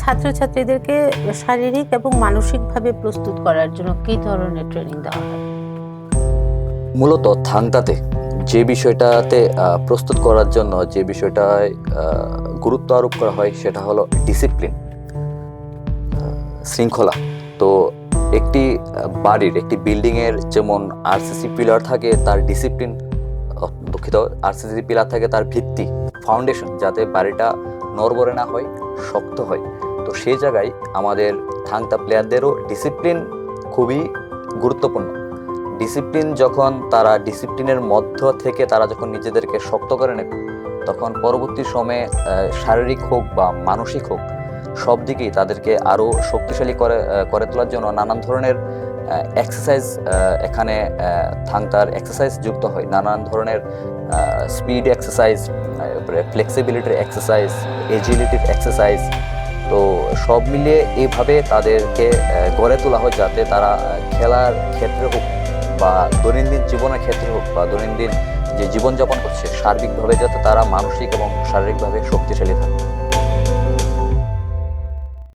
ছাত্রছাত্রীদেরকে শারীরিক এবং মানসিকভাবে প্রস্তুত করার জন্য কী ধরনের ট্রেনিং দেওয়া হয়? মূলত থাংতাতে যে বিষয়টাতে প্রস্তুত করার জন্য যে বিষয়টায় গুরুত্ব আরোপ করা হয় সেটা হলো ডিসিপ্লিন, শৃঙ্খলা। তো একটি বাড়ির, একটি বিল্ডিংয়ের যেমন আরসিসি পিলার থাকে তার ডিসিপ্লিন, দুঃখিত, আরসিসি পিলার থাকে তার ভিত্তি, ফাউন্ডেশন, যাতে বাড়িটা নড়বড়ে না হয়, শক্ত হয়। তো সেই জায়গায় আমাদের থাংতা প্লেয়ারদেরও ডিসিপ্লিন খুবই গুরুত্বপূর্ণ। ডিসিপ্লিন যখন তারা ডিসিপ্লিনের মধ্য থেকে তারা যখন নিজেদেরকে শক্ত করে নেবে, তখন পরবর্তী সময়ে শারীরিক হোক বা মানসিক হোক, সব দিকেই তাদেরকে আরও শক্তিশালী করে তোলার জন্য নানান ধরনের এক্সারসাইজ এখানে থাংতার এক্সারসাইজ যুক্ত হয়। নানান ধরনের স্পিড এক্সারসাইজ, ফ্লেক্সিবিলিটির এক্সারসাইজ, এজিলিটির এক্সারসাইজ। তো সব মিলিয়ে এইভাবে তাদেরকে গড়ে তোলা হয় যাতে তারা খেলার ক্ষেত্রে হোক বা দৈনন্দিন জীবনের ক্ষেত্রে হোক বা দৈনন্দিন যে জীবনযাপন করছে সার্বিকভাবে, যাতে তারা মানসিক এবং শারীরিকভাবে শক্তিশালী থাকে।